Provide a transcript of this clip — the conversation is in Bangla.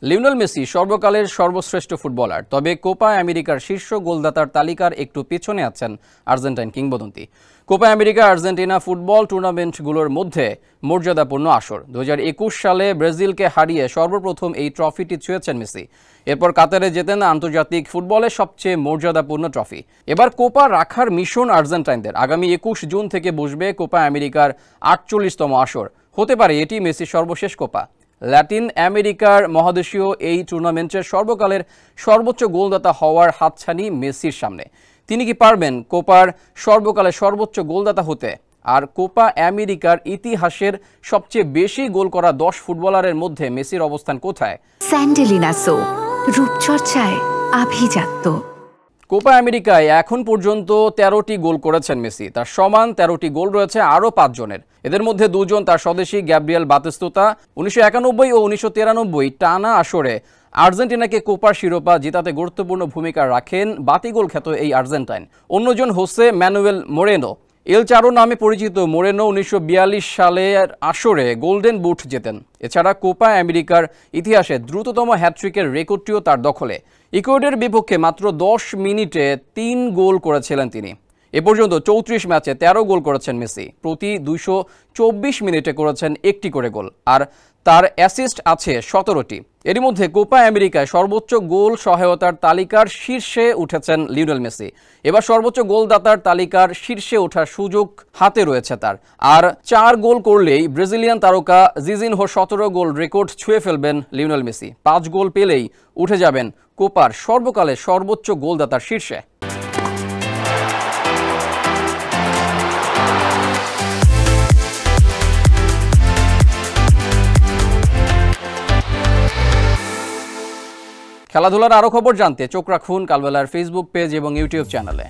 লিওনেল মেসি সর্বকালের সর্বশ্রেষ্ঠ ফুটবলার, তবে কোপা আমেরিকার শীর্ষ গোলদাতার তালিকার একটু পিছনে আছেন আর্জেন্টাইন কিংবদন্তি। কোপা আমেরিকা আর্জেন্টিনা ফুটবল টুর্নামেন্টগুলোর মধ্যে মর্যাদাপূর্ণ আসর। 2021 সালে ব্রাজিলকে হারিয়ে সর্বপ্রথম এই ট্রফিটি ছুঁয়েছেন মেসি। এরপর কাতারে জেতেন আন্তর্জাতিক ফুটবলের সবচেয়ে মর্যাদাপূর্ণ ট্রফি। এবার কোপা রাখার মিশন আর্জেন্টাইনদের। আগামী 21 জুন থেকে বসবে কোপা আমেরিকার 48তম আসর। হতে পারে এটি মেসির সর্বশেষ কোপা। ল্যাটিন আমেরিকার মহাদেশীয় এই টুর্নামেন্টের সর্বকালের সর্বোচ্চ গোলদাতা হওয়ার হাতছানি মেসির সামনে। তিনি কি পারবেন কোপার সর্বকালের সর্বোচ্চ গোলদাতা হতে? আর কোপা আমেরিকার ইতিহাসের সবচেয়ে বেশি গোল করা 10 ফুটবলারের মধ্যে মেসির অবস্থান কোথায়? স্যান্ডেলিনা সো, রূপচর্চায় আভিজাত্য। কোপা আমেরিকায় এখন পর্যন্ত 13টি গোল করেছেন মেসি। তার সমান 13টি গোল রয়েছে আরও 5 জনের। এদের মধ্যে 2 জন তার স্বদেশী গ্যাব্রিয়েল বাতিস্তুতা। 1991 ও 1993 টানা আসরে আর্জেন্টিনাকে কোপার শিরোপা জেতাতে গুরুত্বপূর্ণ ভূমিকা রাখেন বাতিগোল খ্যাত এই আর্জেন্টাইন। অন্যজন হোসে ম্যানুয়েল মোরেনো। এল চারো নামে পরিচিত মোরেনো 1942 সালের আসরে গোল্ডেন বুট জেতেন। এছাড়া কোপা আমেরিকার ইতিহাসে দ্রুততম হ্যাটট্রিকের রেকর্ডটিও তার দখলে। ইকুয়েডরের বিপক্ষে মাত্র 10 মিনিটে 3 গোল করেছিলেন তিনি। এ পর্যন্ত 34 ম্যাচে 13 গোল করেছেন মেসি। প্রতি 224 মিনিটে করেছেন 1টি করে গোল, আর তার অ্যাসিস্ট আছে 17টি। এরই মধ্যে কোপা আমেরিকায় সর্বোচ্চ গোল সহায়তার তালিকার শীর্ষে উঠেছেন লিওনেল মেসি। এবার সর্বোচ্চ গোলদাতার তালিকার শীর্ষে ওঠার সুযোগ হাতে রয়েছে তার। আর 4 গোল করলেই ব্রাজিলিয়ান তারকা জিজিনহো 17 গোল রেকর্ড ছুঁয়ে ফেলবেন লিওনেল মেসি। 5 গোল পেলেই উঠে যাবেন কোপার সর্বকালের সর্বোচ্চ গোলদাতার শীর্ষে। খেলাধুলার আরও খবর জানতে চোখ রাখুন কালবেলার ফেসবুক পেজ এবং ইউটিউব চ্যানেলে।